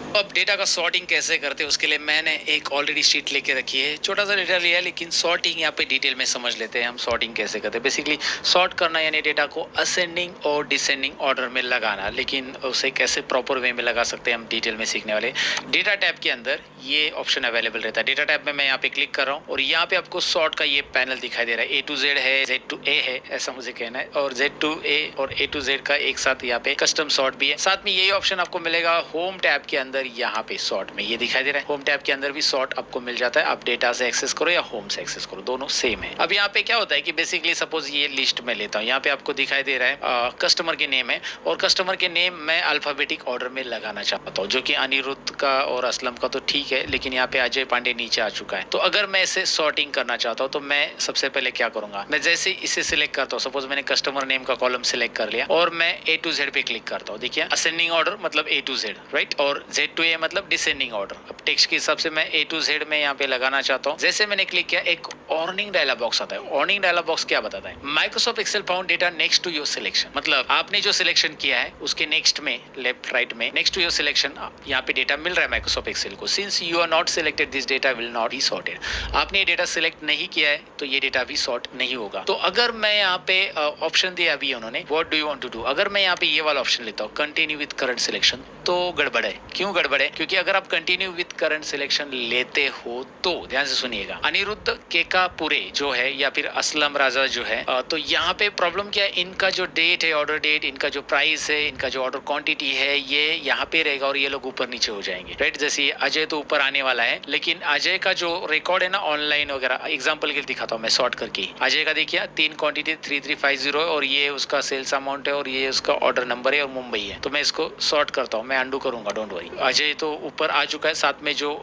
अब डेटा का सॉर्टिंग कैसे करते हैं उसके लिए मैंने एक ऑलरेडी शीट लेके रखी है, छोटा सा डेटा लिया है, लेकिन सॉर्टिंग यहाँ पे डिटेल में समझ लेते हैं हम सॉर्टिंग कैसे करते हैं। बेसिकली सॉर्ट करना यानी डेटा को असेंडिंग और डिसेंडिंग ऑर्डर में लगाना, लेकिन उसे कैसे प्रॉपर वे में लगा सकते हैं हम डिटेल में सीखने वाले। डेटा टैब के अंदर ये ऑप्शन अवेलेबल रहता है। डेटा टैब में मैं यहाँ पे क्लिक कर रहा हूँ और यहाँ पे आपको सॉर्ट का ये पैनल दिखाई दे रहा है। A to Z है, Z to A है, ऐसा मुझे कहना है, और Z to A और A to Z का एक साथ यहाँ पे कस्टम सॉर्ट भी है। साथ में यही ऑप्शन आपको मिलेगा होम टैब के अंदर, यहाँ पे सॉर्ट में ये दिखाई दे रहा है। होम टैब के अंदर भी सॉर्ट आपको मिल जाता है। आप डेटा से एक्सेस करो या होम से एक्सेस करो, दोनों सेम है। अब यहाँ पे क्या होता है कि बेसिकली सपोज ये लिस्ट में लेता हूँ, यहाँ पे आपको दिखाई दे रहा है कस्टमर के नेम है, और कस्टमर के नेम मैं अल्फाबेटिक ऑर्डर में लगाना चाहता हूँ, जो कि अनिरुद्ध का और असलम का तो ठीक है, लेकिन यहाँ पे अजय पांडे नीचे आ चुका है। तो अगर मैं इसे सॉर्टिंग करना चाहता हूँ तो मैं सबसे पहले क्या करूंगा, मैं जैसे इसे सिलेक्ट करता हूँ, सपोज मैंने कस्टमर नेम का कॉलम सिलेक्ट कर लिया और मैं A to Z पे क्लिक करता हूँ। देखिए असेंडिंग ऑर्डर मतलब A to Z, राइट, और Z to A मतलब डिसेंडिंग ऑर्डर। अब टेक्स्ट के हिसाब से मैं A to Z में यहाँ पे लगाना चाहता हूँ। जैसे मैंने क्लिक किया, एक वार्निंग डायलॉग बॉक्स आता है। वार्निंग डायलॉग बॉक्स क्या बताता है, Microsoft Excel found data next to your selection, मतलब आपने जो सिलेक्शन किया है उसके नेक्स्ट में, लेफ्ट राइट में, नेक्स्ट टू योर सिलेक्शन यहाँ पे डेटा मिल रहा है माइक्रोसॉफ्ट एक्सेल को। Since you are not selected this data will not be sorted, आपने ये डेटा सिलेक्ट नहीं किया है तो ये डेटा भी सॉर्ट नहीं होगा। तो अगर मैं यहाँ पे ऑप्शन दिया अभी उन्होंने, what do you want to do, अगर मैं यहाँ पे ये वाला ऑप्शन लेता हूँ कंटिन्यू विद करंट सिलेक्शन, तो गड़बड़ है। क्यों गड़बड़ है, क्योंकि अगर आप कंटिन्यू विद करंट सिलेक्शन लेते हो तो ध्यान से सुनिएगा, अनिरुद्ध केकापुरे जो है या फिर असलम राजा जो है, तो यहाँ पे प्रॉब्लम क्या है, इनका जो डेट है, ऑर्डर डेट, इनका जो प्राइस है, इनका जो ऑर्डर क्वांटिटी है, ये यहाँ पे रहेगा और ये लोग ऊपर नीचे हो जाएंगे, राइट। जैसे ये अजय तो ऊपर आने वाला है, लेकिन अजय का जो रिकॉर्ड है ना ऑनलाइन वगैरह, एग्जाम्पल के लिए दिखाता हूँ मैं शॉर्ट करके। अजय का देखिए 3 क्वांटिटी 3350 है और ये उसका सेल्स अमाउंट है और ये उसका ऑर्डर नंबर है और मुंबई है। तो मैं इसको शॉर्ट करता हूँ, मैं अंडू करूंगा, डोंट वरी। अजय तो ऊपर आ चुका है, साथ में जो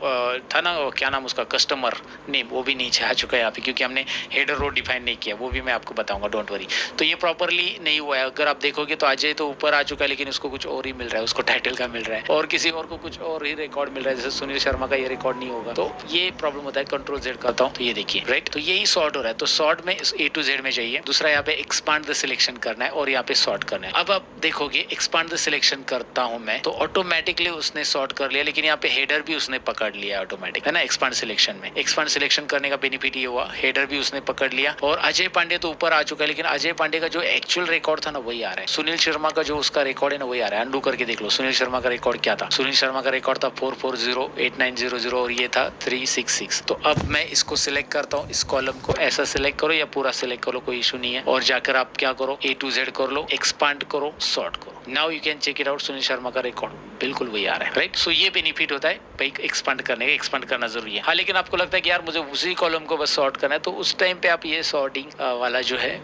था ना क्या नाम उसका, कस्टमर नेम, वो भी नीचे आ चुका है यहाँ पे, क्योंकि हमने हेडर रो डिफाइन नहीं किया, वो भी मैं आपको बताऊंगा, डोंट वरी। तो ये प्रॉपरली नहीं हुआ है। अगर आप देखोगे तो अजय तो ऊपर आ चुका है, लेकिन उसको कुछ और ही मिल रहा है, उसको टाइटल का मिल रहा है और किसी और को कुछ और ही रिकॉर्ड मिल रहा है, जैसे सुनील शर्मा का ये रिकॉर्ड नहीं होगा। तो ये प्रॉब्लम होता है। कंट्रोल Z करता हूँ तो ये देखिए, राइट। तो यही सॉर्ट हो रहा है। तो सॉर्ट में A to Z में जाइए, दूसरा यहाँ पे एक्सपांड द सिलेक्शन करना है और यहाँ पे सॉर्ट करना है। अब आप देखोगे एक्सपांड द सिलेक्शन करता हूँ मैं तो ऑटोमेटिकली उसने सॉर्ट कर लिया, लेकिन यहाँ पे हेडर भी उसने पकड़ लिया ऑटोमेटिक, है ना। एक्सपांड सिलेक्शन में एक्सपांड सिलेक्शन करने का बेनिफिट ये हुआ, हेडर भी उसने पकड़ लिया और अजय पांडे तो ऊपर आ चुका है, लेकिन अजय पांडे का जो एक्चुअल रिकॉर्ड था ना वही आ रहा है। सुनील शर्मा का जो उसका रिकॉर्ड है ना वही आ रहा है। अंडू करके देख लो सुनील शर्मा का रिकॉर्ड क्या था। सुनील शर्मा का रिकॉर्ड था 440890 और ये था 366। तो अब मैं इसको सिलेक्ट करता हूँ, इस कॉलम को ऐसा सिलेक्ट करो या पूरा सिलेक्ट करो, कोई इशू नहीं है, और जाकर आप क्या करो, A to Z कर लो, एक्सपांड करो, सॉर्ट करो। Now you can check it out, Sunil Sharma का रिकॉर्ड बिल्कुल वही आ रहा है, राइट। सो ये बेनिफिट होता है भाई एक्सपांड करने का, एक्सपांड करना जरूरी है। हाँ, लेकिन आपको लगता है कि यार मुझे उसी कॉलम को बस सॉर्ट करना है, तो उस टाइम पे आप ये सॉर्टिंग वाला जो है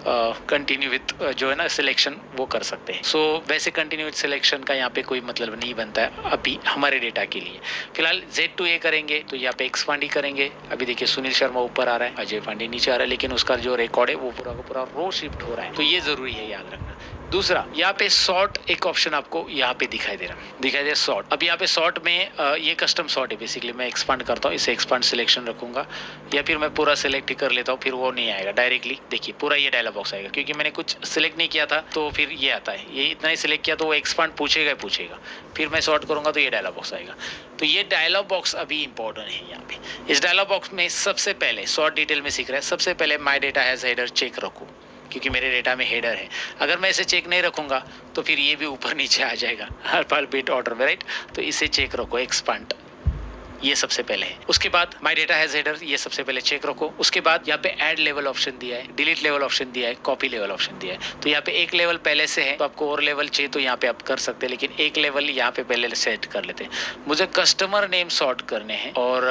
कंटिन्यू विथ जो है ना सिलेक्शन, वो कर सकते हैं। सो वैसे कंटिन्यू विथ सिलेक्शन का यहाँ पे कोई मतलब नहीं बनता है अभी हमारे डेटा के लिए। फिलहाल Z to A करेंगे तो यहाँ पे एक्सपांड ही करेंगे। अभी देखिए सुनील शर्मा ऊपर आ रहा है, अजय पांडे नीचे आ रहा है, लेकिन उसका जो रिकॉर्ड है वो पूरा का पूरा रो शिफ्ट हो रहा है, तो ये जरूरी है याद रखना। दूसरा यहाँ पे सॉर्ट एक ऑप्शन आपको यहाँ पे दिखाई दे रहा है सॉर्ट। अब यहाँ पे सॉर्ट में ये कस्टम सॉर्ट है बेसिकली। मैं एक्सपांड करता हूँ, इसे एक्सपांड सिलेक्शन रखूंगा या फिर मैं पूरा सिलेक्ट ही कर लेता हूँ, फिर वो नहीं आएगा डायरेक्टली। देखिए पूरा ये डायलॉग बॉक्स आएगा, क्योंकि मैंने कुछ सिलेक्ट नहीं किया था तो फिर ये आता है। ये इतना ही सिलेक्ट किया तो वो एक्सपांड पूछेगा ही पूछेगा, फिर मैं सॉर्ट करूंगा तो ये डायलॉग बॉक्स आएगा। तो ये डायलॉग बॉक्स अभी इंपॉर्टेंट है यहाँ पे। इस डायलॉग बॉक्स में सबसे पहले सॉर्ट डिटेल में सीख रहे हैं, सबसे पहले my data has header check रखो, क्योंकि मेरे डेटा में हेडर है। अगर मैं इसे चेक नहीं रखूंगा तो फिर ये भी ऊपर नीचे आ जाएगा अल्फाबेट ऑर्डर में, राइट। तो इसे चेक रखो, एक्सपांड, ये सबसे पहले है। उसके बाद माई डेटा हैज हेडर, ये सबसे पहले चेक रखो। उसके बाद यहाँ पे ऐड लेवल ऑप्शन दिया है, डिलीट लेवल ऑप्शन दिया है, कॉपी लेवल ऑप्शन दिया है। तो यहाँ पे एक लेवल पहले से है, तो आपको और लेवल चाहिए तो यहाँ पे आप कर सकते हैं, लेकिन एक लेवल यहाँ पे पहले सेट कर लेते हैं। मुझे कस्टमर नेम सॉर्ट करने हैं और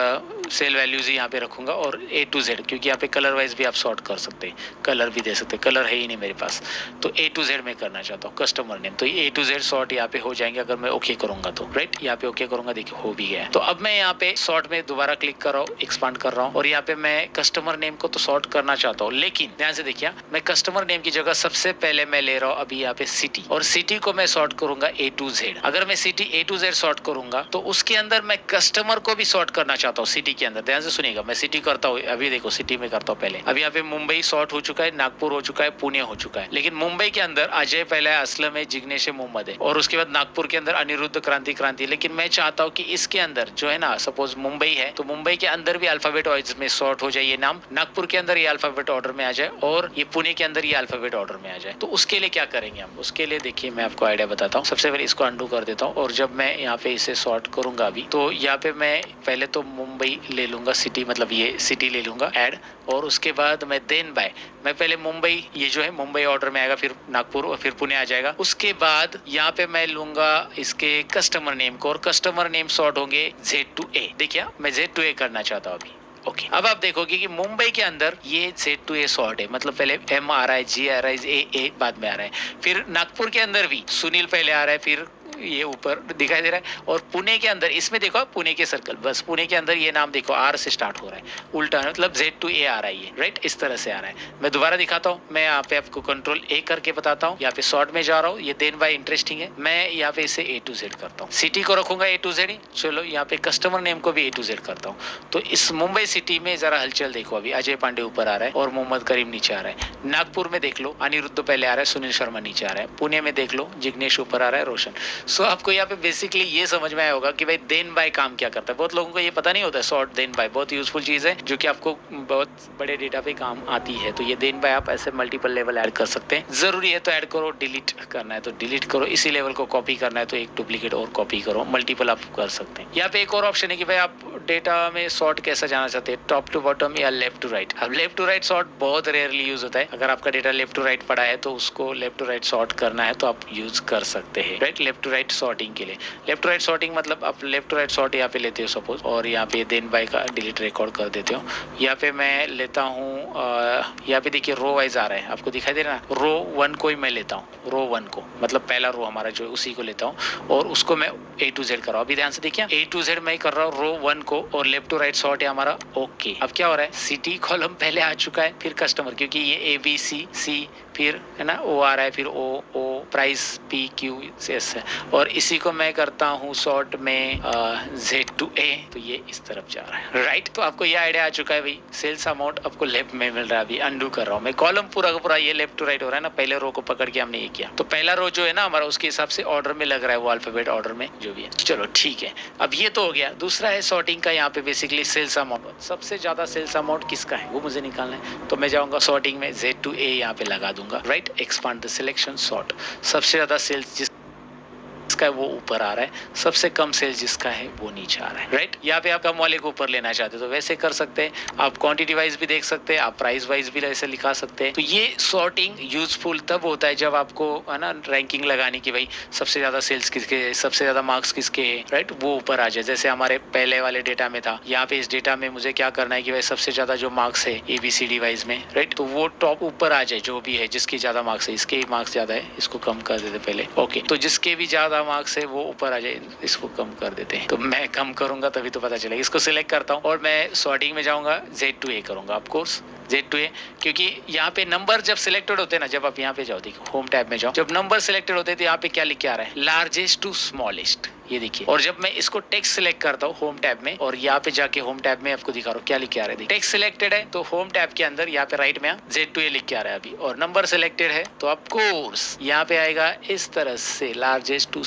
सेल वैल्यूज ही यहाँ पे रखूंगा और A to Z, क्योंकि यहाँ पे कलर वाइज भी आप सॉर्ट कर सकते हैं, कलर भी दे सकते हैं, कलर है ही नहीं मेरे पास, तो A to Z में करना चाहता हूँ कस्टमर नेम। तो A to Z सॉर्ट यहाँ पे हो जाएंगे अगर मैं ओके करूंगा तो, राइट। यहाँ पे ओके करूंगा, देखिए हो भी गया। तो अब मैं यहाँ पे सॉर्ट में दोबारा क्लिक कर रहा हूँ, एक्सपांड कर रहा हूँ और यहाँ पे मैं कस्टमर नेम को तो सॉर्ट करना चाहता हूँ, लेकिन ध्यान से देखिए मैं कस्टमर नेम की जगह सबसे पहले मैं ले रहा हूँ अभी यहाँ पे सिटी, और सिटी को मैं सॉर्ट करूंगा A to Z। अगर मैं city A to Z sort करूंगा तो उसके अंदर मैं कस्टमर को भी सॉर्ट करना चाहता हूँ सिटी के अंदर। ध्यान से सुनिएगा, मैं सिटी करता हूँ, अभी देखो सिटी में करता हूँ पहले। अभी यहाँ पे मुंबई सॉर्ट हो चुका है, नागपुर हो चुका है, पुणे हो चुका है, लेकिन मुंबई के अंदर अजय पहले है, असलम है, जिग्नेश है, मोहम्मद है, और उसके बाद नागपुर के अंदर अनिरुद्ध, क्रांति। लेकिन मैं चाहता हूँ कि इसके अंदर जो है ना, सपोज मुंबई है तो मुंबई के अंदर भी अल्फाबेट वाइज में सॉर्ट हो जाए ये नाम, नागपुर के अंदर ये अल्फाबेट ऑर्डर में आ जाए और ये पुणे के अंदर ये अल्फाबेट ऑर्डर में आ जाए। तो उसके लिए क्या करेंगे हम, उसके लिए देखिए मैं आपको आइडिया बताता हूँ। सबसे पहले इसको अंडू कर देता हूँ और जब मैं यहाँ पे इसे सॉर्ट करूंगा अभी, तो यहाँ पे मैं पहले तो मुंबई ले लूंगा, सिटी मतलब ये सिटी ले लूंगा ऐड, और उसके बाद मैं देन बाय, मैं पहले मुंबई, ये जो है मुंबई ऑर्डर में आएगा, फिर नागपुर और फिर पुणे आ जाएगा। उसके बाद यहाँ पे मैं लूंगा इसके कस्टमर नेम को, और कस्टमर नेम सॉर्ट होंगे Z to A। देखिए मैं Z to A करना चाहता हूँ अभी। ओके अब आप देखोगे कि मुंबई के अंदर ये Z to A सॉर्ट है, मतलब पहले M आ रहा है, G आ रहा है, A बाद में आ रहा है। फिर नागपुर के अंदर भी सुनील पहले आ रहा है, फिर ये ऊपर दिखाई दे रहा है, और पुणे के अंदर इसमें देखो पुणे के सर्कल, बस पुणे के अंदर ये नाम देखो R से स्टार्ट हो रहा है, उल्टा मतलब Z to A आ रहा है ये, राइट, इस तरह से आ रहा है। मैं दोबारा दिखाता हूँ, मैं यहाँ पे आपको कंट्रोल A करके बताता हूँ, यहाँ पे शॉर्ट में जा रहा हूँ, ये देन बाय इंटरेस्टिंग है, मैं यहाँ पे इसे A to Z करता हूँ, सिटी को रखूंगा A to Z ही, चलो यहाँ पे कस्टमर नेम को भी A to Z करता हूँ। तो इस मुंबई सिटी में जरा हलचल देखो, अभी अजय पांडे ऊपर आ रहा है और मोहम्मद करीम नीचे आ रहा है, नागपुर में देख लो अनिरुद्ध पहले आ रहा है, सुनील शर्मा नीचे आ रहा है, पुणे में देख लो जिग्नेश ऊपर आ रहा है, रोशन। सो आपको यहाँ पे बेसिकली ये समझ में आया होगा कि भाई देन बाय काम क्या करता है। बहुत लोगों को ये पता नहीं होता है, सॉर्ट देन बाय बहुत यूजफुल चीज है जो कि आपको बहुत बड़े डेटा पे काम आती है। तो ये देन बाय आप ऐसे मल्टीपल लेवल ऐड कर सकते हैं, जरूरी है तो ऐड करो, डिलीट करना है तो डिलीट करो, इसी लेवल को कॉपी करना है तो एक डुप्लीकेट और कॉपी करो, मल्टीपल आप कर सकते हैं। यहाँ पे एक और ऑप्शन है कि भाई आप डेटा में सॉर्ट कैसा जाना चाहते हैं, टॉप टू बॉटम या लेफ्ट टू राइट। अब लेफ्ट टू राइट सॉर्ट बहुत रेयरली यूज होता है, अगर आपका डेटा लेफ्ट टू राइट पड़ा है तो उसको लेफ्ट टू राइट सॉर्ट करना है तो आप यूज कर सकते हैं, right, left to right sorting के लिए। लेफ्ट टू राइट सॉर्टिंग मतलब आप लेफ्ट टू राइट सॉर्ट यहाँ पे लेते हो सपोज, और यहाँ पे देन बाय का डिलीट रिकॉर्ड कर देते हो। यहाँ पे मैं लेता हूँ, यहाँ पे देखिए रो वाइज आ रहा है, आपको दिखाई दे रहा है, रो 1 को ही मैं लेता हूँ, रो 1 को मतलब पहला रो हमारा जो है उसी को लेता हूँ और उसको मैं A to Z कर रहा हूँ। अभी ध्यान से देखिए A to Z मैं कर रहा हूँ रो 1 को, और लेफ्ट टू राइट सॉर्ट है हमारा ओके। अब क्या हो रहा है, सिटी कॉलम पहले आ चुका है, फिर कस्टमर, क्योंकि ये ABC फिर है ना O आ रहा है, फिर O प्राइस PQ S है, और इसी को मैं करता हूँ सॉर्ट में Z to A, तो ये इस तरफ जा रहा है, राइट। तो आपको ये आइडिया आ चुका है भाई, सेल्स अमाउंट आपको लेफ्ट में मिल रहा है। अभी अंडू कर रहा हूँ मैं, कॉलम पूरा का पूरा ये लेफ्ट टू राइट हो रहा है ना, पहले रो को पकड़ के हमने ये किया, तो पहला रो जो है ना हमारा उसके हिसाब से ऑर्डर में लग रहा है, वो अल्फाबेट ऑर्डर में जो भी है। चलो ठीक है, अब ये तो हो गया। दूसरा है सॉर्टिंग का, यहाँ पे बेसिकली सेल्स अमाउंट, सबसे ज्यादा सेल्स अमाउंट किसका है वो मुझे निकालना है, तो मैं जाऊंगा सॉर्टिंग में Z to A यहाँ पे लगा दूंगा, right, expand the selection sort. सबसे ज्यादा सेल्स जिसका है वो ऊपर आ रहा है, सबसे कम सेल्स जिसका है वो नीचे आ रहा है, राइट। यहाँ पे आप कम वाले को ऊपर लेना चाहते हो तो वैसे कर सकते हैं, आप क्वांटिटी वाइज भी देख सकते हैं, आप प्राइस वाइज भी ऐसे लिखा सकते हैं। तो ये सॉर्टिंग यूजफुल तब होता है जब आपको है ना रैंकिंग लगानी कि भाई सबसे ज्यादा सेल्स किसके, सबसे ज्यादा मार्क्स किसके है, राइट, वो ऊपर आ जाए। जैसे हमारे पहले वाले डेटा में था, यहाँ पे इस डेटा में मुझे क्या करना है कि भाई सबसे ज्यादा जो मार्क्स है ABCD वाइज में, राइट, तो वो टॉप ऊपर आ जाए, जो भी है जिसकी ज्यादा मार्क्स है, इसके मार्क्स ज्यादा है इसको कम कर देते पहले, ओके, तो जिसके भी ज्यादा मार्क्स है वो ऊपर आ जाए, इसको कम कर देते हैं। तो मैं कम करूंगा तभी तो पता चलेगा। इसको सिलेक्ट करता हूँ और मैं सॉर्टिंग में जाऊंगा, Z to A करूंगा, of course Z to A, क्योंकि यहाँ पे नंबर जब सिलेक्टेड होते हैं ना, जब आप यहाँ पे जाओ, देखो होम टैब में जाओ, जब नंबर सिलेक्टेड होते हैं तो यहाँ पे क्या लिख के आ रहा है, लार्जेस्ट टू स्मॉलेस्ट, ये देखिए। और जब मैं इसको टेक्स्ट सिलेक्ट करता हूँ होम टैब में, और यहाँ पे जाके होम टैब में आपको दिखा रहा हूँ क्या लिख के आ रहा है, टेक्स्ट सिलेक्टेड है तो होम टैब के अंदर यहाँ पे राइट में Z to A लिख के आ रहा है अभी, और नंबर सिलेक्टेड है तो ऑफ कोर्स यहाँ पे आएगा इस तरह से लार्जेस्ट टू